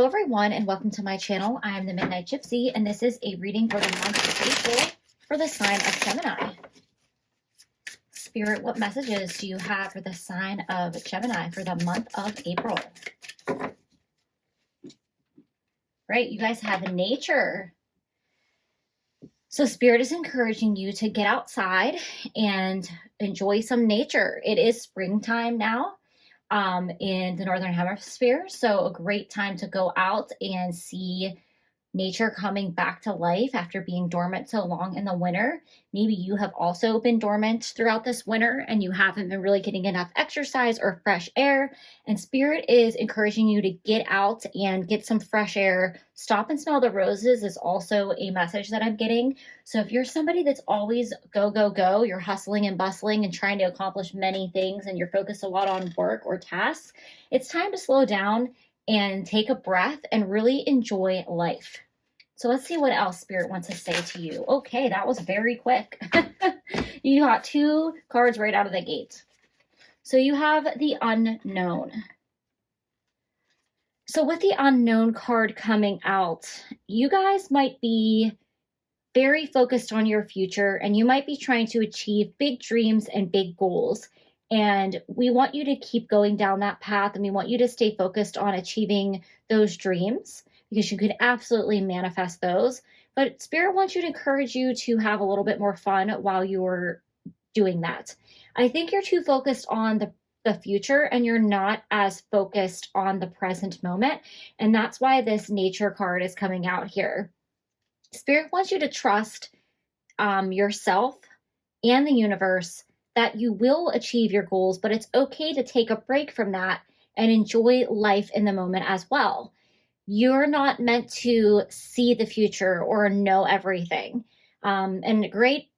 Hello everyone and welcome to my channel. I am the Midnight Gypsy and this is a reading for the month of April for the sign of Gemini. Spirit, what messages do you have for the sign of Gemini for the month of April? Right, you guys have nature. So Spirit is encouraging you to get outside and enjoy some nature. It is springtime now. In the Northern Hemisphere. So a great time to go out and see nature coming back to life after being dormant so long in the winter. Maybe you have also been dormant throughout this winter and you haven't been really getting enough exercise or fresh air. And Spirit is encouraging you to get out and get some fresh air. Stop and smell the roses is also a message that I'm getting. So if you're somebody that's always go, go, go, you're hustling and bustling and trying to accomplish many things and you're focused a lot on work or tasks, it's time to slow down and take a breath and really enjoy life. So let's see what else Spirit wants to say to you. Okay, that was very quick. You got two cards right out of the gate. So you have the unknown. So with the unknown card coming out, you guys might be very focused on your future and you might be trying to achieve big dreams and big goals. And we want you to keep going down that path and we want you to stay focused on achieving those dreams because you could absolutely manifest those. But Spirit wants you to encourage you to have a little bit more fun while you're doing that. I think you're too focused on the future and you're not as focused on the present moment. And that's why this nature card is coming out here. Spirit wants you to trust yourself and the universe that you will achieve your goals, but it's okay to take a break from that and enjoy life in the moment as well. You're not meant to see the future or know everything. And a great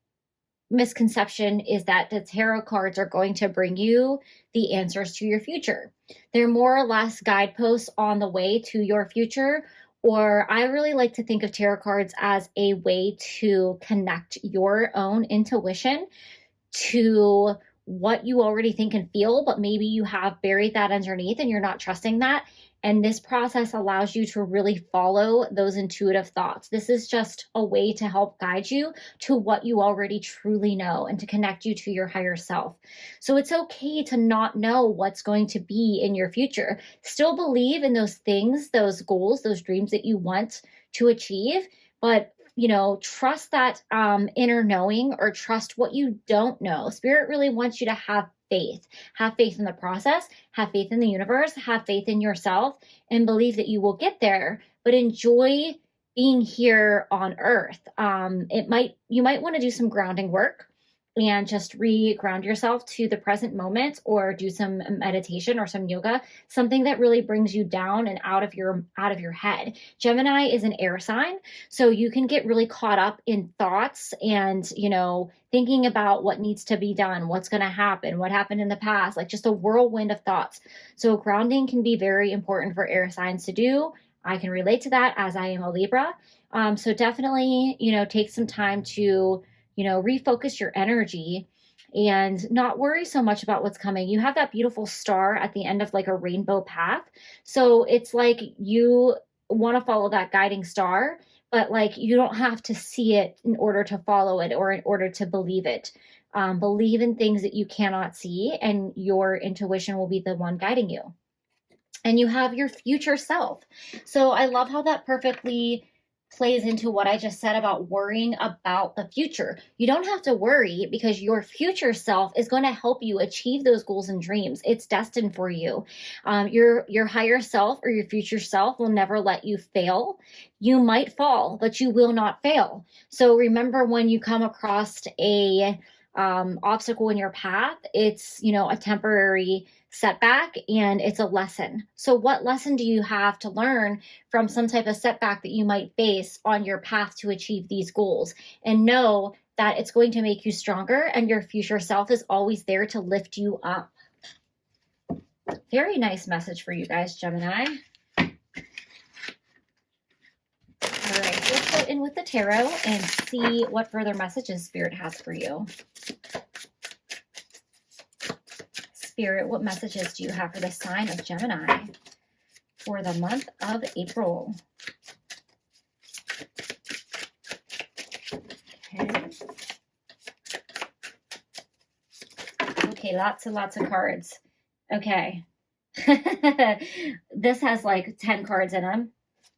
misconception is that the tarot cards are going to bring you the answers to your future. They're more or less guideposts on the way to your future, or I really like to think of tarot cards as a way to connect your own intuition to what you already think and feel, but maybe you have buried that underneath and you're not trusting that. And this process allows you to really follow those intuitive thoughts. This is just a way to help guide you to what you already truly know and to connect you to your higher self. So it's okay to not know what's going to be in your future. Still believe in those things, those goals, those dreams that you want to achieve, but trust that inner knowing or trust what you don't know. Spirit really wants you to have faith. Have faith in the process, have faith in the universe, have faith in yourself, and believe that you will get there, but enjoy being here on earth. You might want to do some grounding work and just re-ground yourself to the present moment or do some meditation or some yoga, something that really brings you down and out of your head. Gemini is an air sign, so you can get really caught up in thoughts and, thinking about what needs to be done, what's going to happen, what happened in the past, like just a whirlwind of thoughts. So grounding can be very important for air signs to do. I can relate to that as I am a Libra. So definitely, take some time to refocus your energy and not worry so much about what's coming. You have that beautiful star at the end of like a rainbow path. So it's like you want to follow that guiding star, but like you don't have to see it in order to follow it or in order to believe it. Believe in things that you cannot see and your intuition will be the one guiding you. And you have your future self. So I love how that perfectly plays into what I just said about worrying about the future. You don't have to worry because your future self is going to help you achieve those goals and dreams. It's destined for you. Your higher self or your future self will never let you fail. You might fall, but you will not fail. So remember, when you come across a obstacle in your path, it's, a temporary setback and it's a lesson. So what lesson do you have to learn from some type of setback that you might face on your path to achieve these goals? And know that it's going to make you stronger and your future self is always there to lift you up. Very nice message for you guys, Gemini. All right, let's go in with the tarot and see what further messages Spirit has for you. Spirit, what messages do you have for the sign of Gemini? for the month of April. Okay. Okay, lots and lots of cards. Okay. This has like 10 cards in them,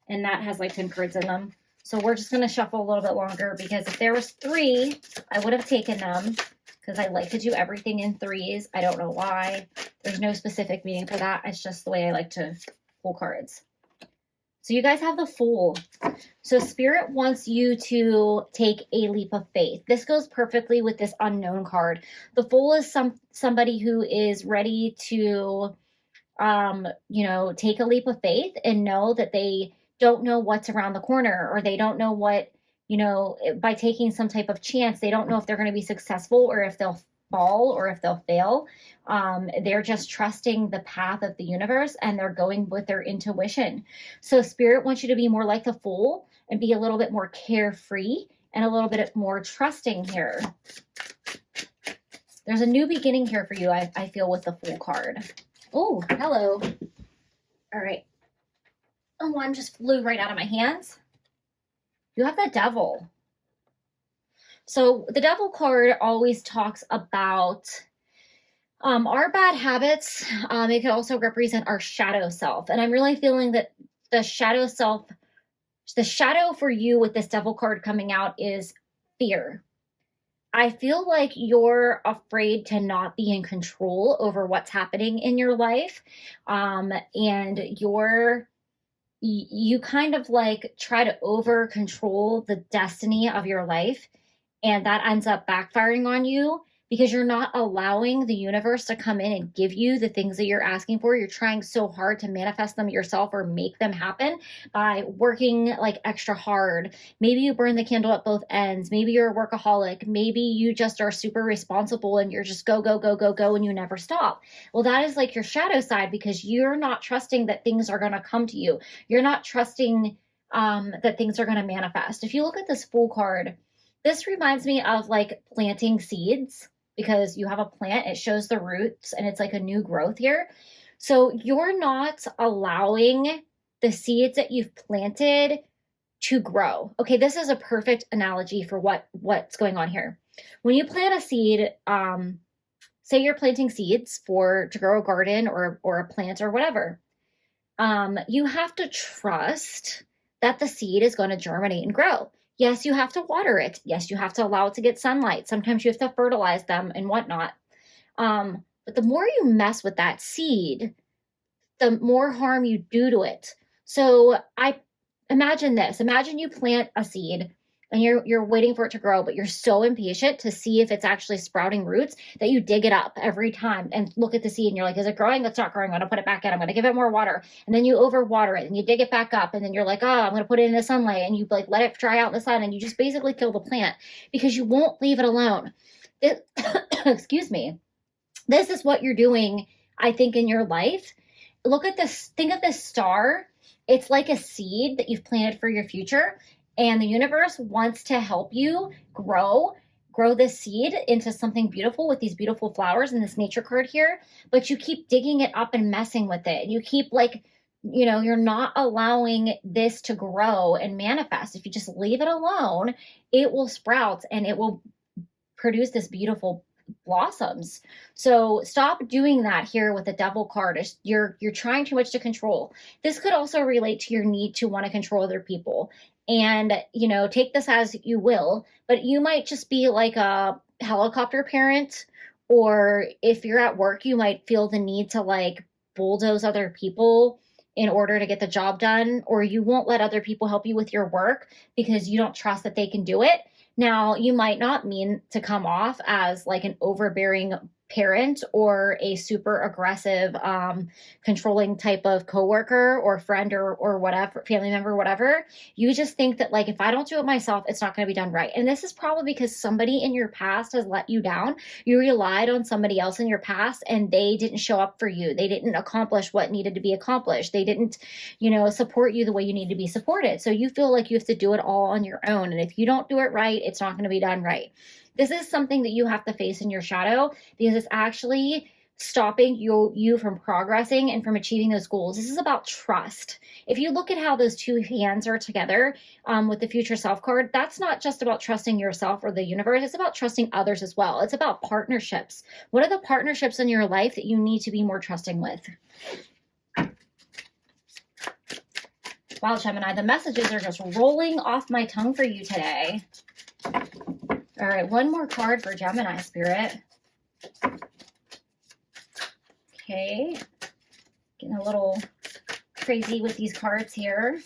and that has like 10 cards in them. So we're just going to shuffle a little bit longer, because if there was 3, I would have taken them, because I like to do everything in 3s. I don't know why. There's no specific meaning for that. It's just the way I like to pull cards. So you guys have the Fool. So Spirit wants you to take a leap of faith. This goes perfectly with this Unknown card. The Fool is somebody who is ready to, you know, take a leap of faith and know that they don't know what's around the corner, or they don't know what, you know, by taking some type of chance, they don't know if they're going to be successful or if they'll fall or if they'll fail. They're just trusting the path of the universe, and they're going with their intuition. So Spirit wants you to be more like the Fool and be a little bit more carefree and a little bit more trusting here. There's a new beginning here for you, I feel, with the Fool card. Oh, hello. All right. Oh, one just flew right out of my hands. You have the Devil. So the Devil card always talks about our bad habits. It can also represent our shadow self. And I'm really feeling that the shadow self, the shadow for you with this Devil card coming out is fear. I feel like you're afraid to not be in control over what's happening in your life. And you kind of like try to over control the destiny of your life. And that ends up backfiring on you, because you're not allowing the universe to come in and give you the things that you're asking for. You're trying so hard to manifest them yourself or make them happen by working like extra hard. Maybe you burn the candle at both ends. Maybe you're a workaholic. Maybe you just are super responsible and you're just go, go, go, go, go, and you never stop. Well, that is like your shadow side, because you're not trusting that things are going to come to you. You're not trusting that things are going to manifest. If you look at this Fool card, this reminds me of like planting seeds, because you have a plant, it shows the roots, and it's like a new growth here. So you're not allowing the seeds that you've planted to grow. Okay, this is a perfect analogy for what's going on here. When you plant a seed, say you're planting seeds to grow a garden or a plant or whatever, you have to trust that the seed is going to germinate and grow. Yes, you have to water it. Yes, you have to allow it to get sunlight. Sometimes you have to fertilize them and whatnot. But the more you mess with that seed, the more harm you do to it. So I imagine this. Imagine you plant a seed and you're waiting for it to grow, but you're so impatient to see if it's actually sprouting roots that you dig it up every time and look at the seed and you're like, is it growing? It's not growing. I'm going to put it back in. I'm going to give it more water. And then you overwater it and you dig it back up. And then you're like, oh, I'm going to put it in the sunlight, and you like let it dry out in the sun, and you just basically kill the plant because you won't leave it alone. Excuse me. This is what you're doing, I think, in your life. Look at this. Think of this star. It's like a seed that you've planted for your future. And the universe wants to help you grow this seed into something beautiful with these beautiful flowers and this nature card here. But you keep digging it up and messing with it. You keep like, you know, you're not allowing this to grow and manifest. If you just leave it alone, it will sprout and it will produce this beautiful blossoms. So stop doing that here with the Devil card. You're trying too much to control. This could also relate to your need to want to control other people. And, you know, take this as you will, but you might just be like a helicopter parent, or if you're at work, you might feel the need to like bulldoze other people in order to get the job done, or you won't let other people help you with your work because you don't trust that they can do it. Now, you might not mean to come off as like an overbearing parent or a super aggressive, controlling type of coworker or friend or whatever, family member, whatever. You just think that like, if I don't do it myself, it's not going to be done right. And this is probably because somebody in your past has let you down. You relied on somebody else in your past and they didn't show up for you. They didn't accomplish what needed to be accomplished. They didn't, you know, support you the way you need to be supported. So you feel like you have to do it all on your own. And if you don't do it right, it's not going to be done right. This is something that you have to face in your shadow, because it's actually stopping you from progressing and from achieving those goals. This is about trust. If you look at how those two hands are together with the future self card, that's not just about trusting yourself or the universe. It's about trusting others as well. It's about partnerships. What are the partnerships in your life that you need to be more trusting with? Wow, Gemini, the messages are just rolling off my tongue for you today. All right, one more card for Gemini, Spirit. Okay, getting a little crazy with these cards here.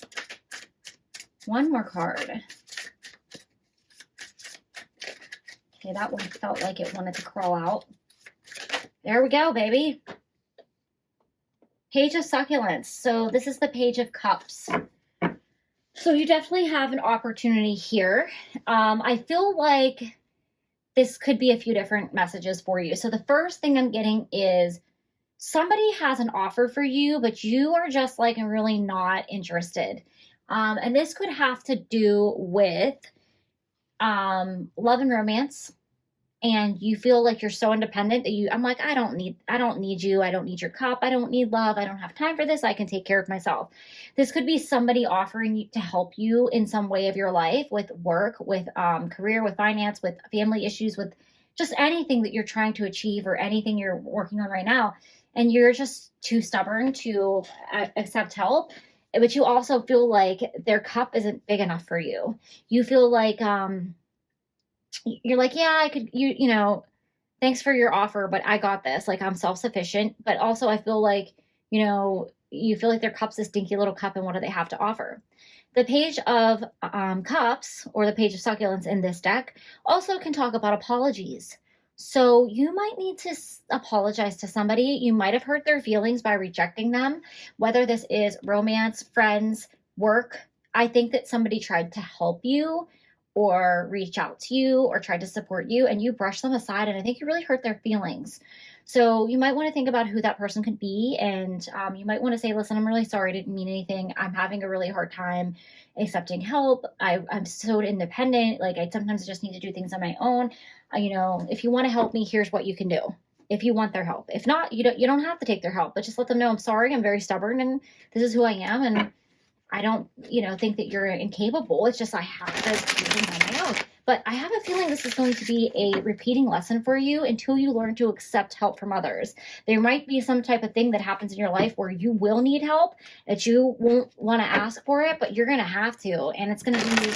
One more card. Okay, that one felt like it wanted to crawl out. There we go, baby. Page of Succulents. So this is the Page of Cups. So you definitely have an opportunity here. I feel like this could be a few different messages for you. So the first thing I'm getting is somebody has an offer for you, but you are just like really not interested. And this could have to do with love and romance. And you feel like you're so independent that I'm like, I don't need you. I don't need your cup. I don't need love. I don't have time for this. I can take care of myself. This could be somebody offering you to help you in some way of your life, with work, with career, with finance, with family issues, with just anything that you're trying to achieve or anything you're working on right now. And you're just too stubborn to accept help. But you also feel like their cup isn't big enough for you. You feel like, you're like, yeah, I could, you know, thanks for your offer, but I got this. Like, I'm self-sufficient. But also I feel like, you know, you feel like their cup's a stinky little cup, and what do they have to offer? The Page of Cups, or the Page of Succulents in this deck, also can talk about apologies. So you might need to apologize to somebody. You might have hurt their feelings by rejecting them, whether this is romance, friends, work. I think that somebody tried to help you or reach out to you or tried to support you, and you brushed them aside, and I think you really hurt their feelings. So you might want to think about who that person could be, and you might want to say, listen, I'm really sorry, I didn't mean anything. I'm having a really hard time accepting help. I'm so independent. Like, I sometimes just need to do things on my own. You know, if you want to help me, here's what you can do. If you want their help. If not, you don't have to take their help, but just let them know, I'm sorry, I'm very stubborn, and this is who I am, and I don't, think that you're incapable. It's just I have to do things on my own. But I have a feeling this is going to be a repeating lesson for you until you learn to accept help from others. There might be some type of thing that happens in your life where you will need help, that you won't want to ask for it, but you're going to have to. And it's going to be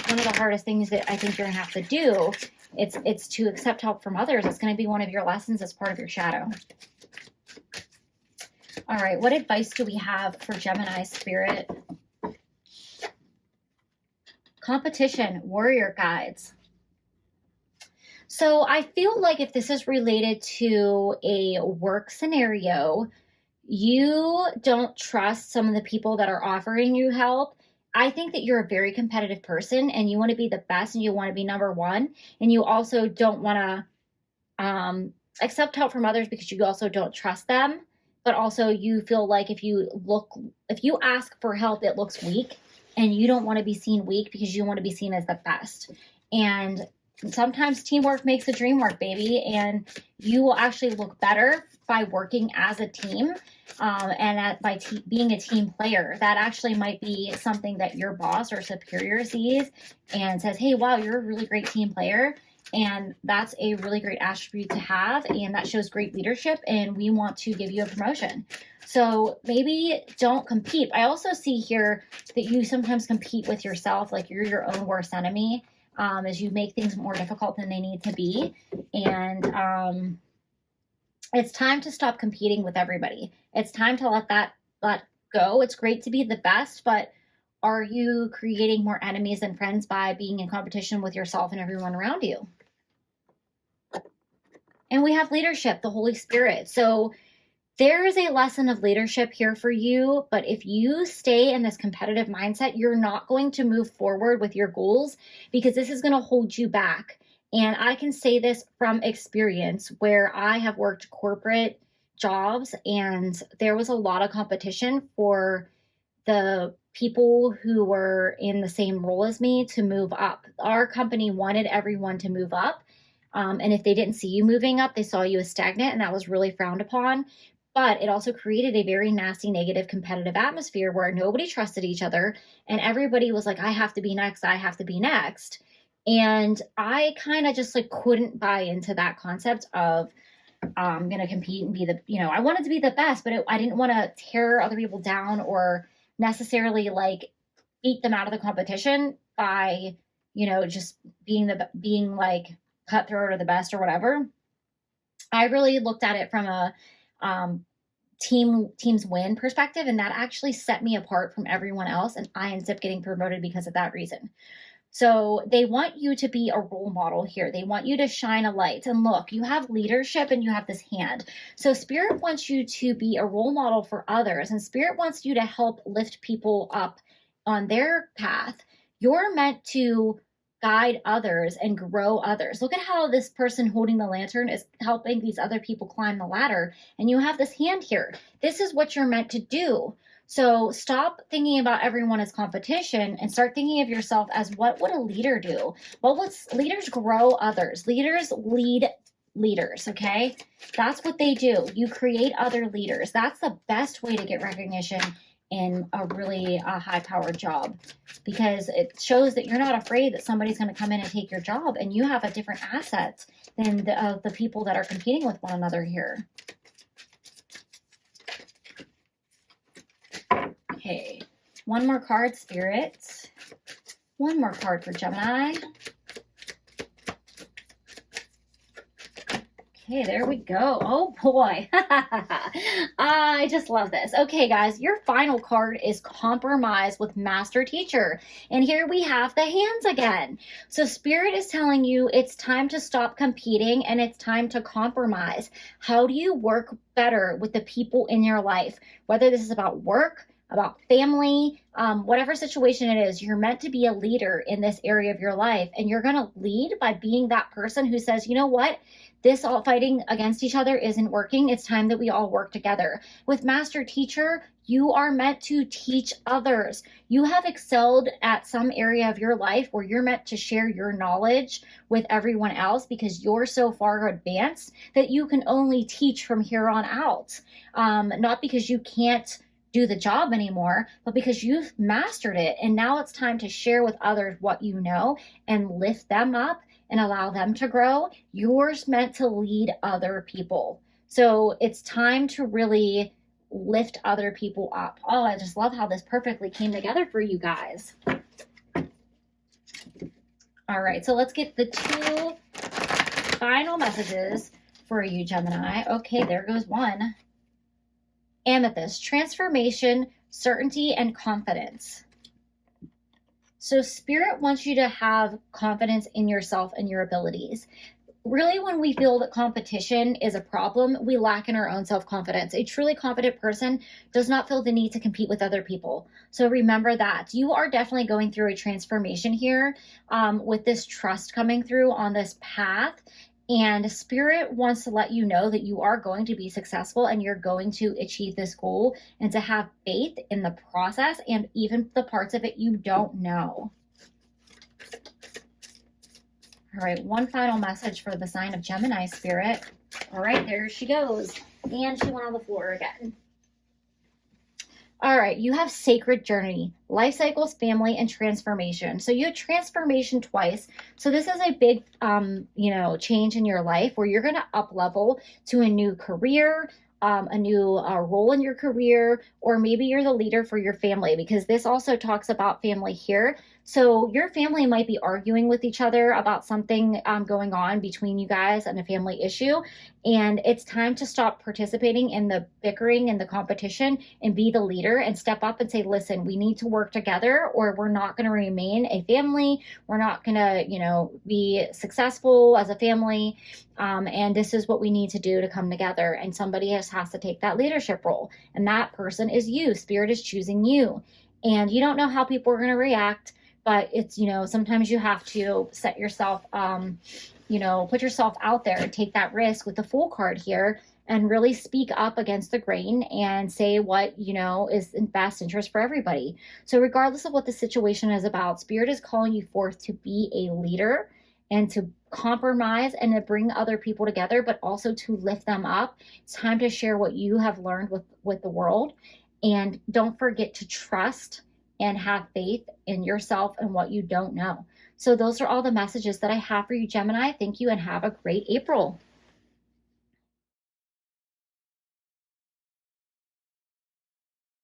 one of the hardest things that I think you're going to have to do. It's to accept help from others. It's going to be one of your lessons as part of your shadow. All right, what advice do we have for Gemini, Spirit? Competition, warrior guides. So I feel like if this is related to a work scenario, you don't trust some of the people that are offering you help. I think that you're a very competitive person, and you want to be the best, and you want to be number one. And you also don't want to accept help from others because you also don't trust them. But also you feel like if you ask for help, it looks weak. And you don't want to be seen weak because you want to be seen as the best. And sometimes teamwork makes the dream work, baby. And you will actually look better by working as a team and by being a team player. That actually might be something that your boss or superior sees and says, hey, wow, you're a really great team player. And that's a really great attribute to have. And that shows great leadership. And we want to give you a promotion. So maybe don't compete. I also see here that you sometimes compete with yourself, like you're your own worst enemy, as you make things more difficult than they need to be. And it's time to stop competing with everybody. It's time to let that go. It's great to be the best, but are you creating more enemies than friends by being in competition with yourself and everyone around you? And we have leadership, the Holy Spirit. So there is a lesson of leadership here for you, but if you stay in this competitive mindset, you're not going to move forward with your goals because this is going to hold you back. And I can say this from experience where I have worked corporate jobs, and there was a lot of competition for the people who were in the same role as me to move up. Our company wanted everyone to move up. And if they didn't see you moving up, they saw you as stagnant, and that was really frowned upon. But it also created a very nasty, negative, competitive atmosphere where nobody trusted each other, and everybody was like, I have to be next, I have to be next. And I kind of just like couldn't buy into that concept of I'm going to compete and be the, I wanted to be the best, but I didn't want to tear other people down or necessarily like beat them out of the competition by, just being like cutthroat or the best or whatever. I really looked at it from a teams win perspective, and that actually set me apart from everyone else, and I ended up getting promoted because of that reason. So they want you to be a role model here. They want you to shine a light. And look, you have leadership and you have this hand. So Spirit wants you to be a role model for others, and Spirit wants you to help lift people up on their path. You're meant to guide others and grow others. Look at how this person holding the lantern is helping these other people climb the ladder, and you have this hand here. This is what you're meant to do. So stop thinking about everyone as competition and start thinking of yourself as what would a leader do? Leaders grow others. Leaders lead leaders, okay? That's what they do. You create other leaders. That's the best way to get recognition in a really high-powered job, because it shows that you're not afraid that somebody's going to come in and take your job, and you have a different asset than the people that are competing with one another here. Okay, one more card, Spirit. One more card for Gemini. Okay, there we go. Oh boy. I just love this. Okay, guys, your final card is Compromise with Master Teacher. And here we have the hands again. So Spirit is telling you it's time to stop competing and it's time to compromise. How do you work better with the people in your life? Whether this is about work, about family, whatever situation it is, you're meant to be a leader in this area of your life. And you're going to lead by being that person who says, you know what? This all fighting against each other isn't working. It's time that we all work together. With Master Teacher, you are meant to teach others. You have excelled at some area of your life where you're meant to share your knowledge with everyone else because you're so far advanced that you can only teach from here on out. Not because you can't do the job anymore, but because you've mastered it. And now it's time to share with others what you know and lift them up and allow them to grow. You're meant to lead other people. So it's time to really lift other people up. Oh, I just love how this perfectly came together for you guys. All right, so let's get the two final messages for you, Gemini. Okay, there goes one. Amethyst, transformation, certainty, and confidence. So Spirit wants you to have confidence in yourself and your abilities. Really, when we feel that competition is a problem, we lack in our own self-confidence. A truly confident person does not feel the need to compete with other people. So remember that. You are definitely going through a transformation here with this trust coming through on this path. And Spirit wants to let you know that you are going to be successful and you're going to achieve this goal, and to have faith in the process and even the parts of it you don't know. All right, one final message for the sign of Gemini, Spirit. All right, there she goes. And she went on the floor again. All right, you have sacred journey, life cycles, family, and transformation. So you have transformation twice. So this is a big, change in your life where you're going to up level to a new career, a new role in your career, or maybe you're the leader for your family, because this also talks about family here. So your family might be arguing with each other about something going on between you guys and a family issue. And it's time to stop participating in the bickering and the competition and be the leader and step up and say, listen, we need to work together or we're not going to remain a family. We're not going to, be successful as a family. And this is what we need to do to come together. And somebody has to take that leadership role. And that person is you. Spirit is choosing you. And you don't know how people are going to react. But it's, sometimes you have to set yourself, put yourself out there and take that risk with the Fool card here and really speak up against the grain and say what, is in best interest for everybody. So regardless of what the situation is about, Spirit is calling you forth to be a leader and to compromise and to bring other people together, but also to lift them up. It's time to share what you have learned with the world. And don't forget to trust and have faith in yourself and what you don't know. So those are all the messages that I have for you, Gemini. Thank you and have a great April.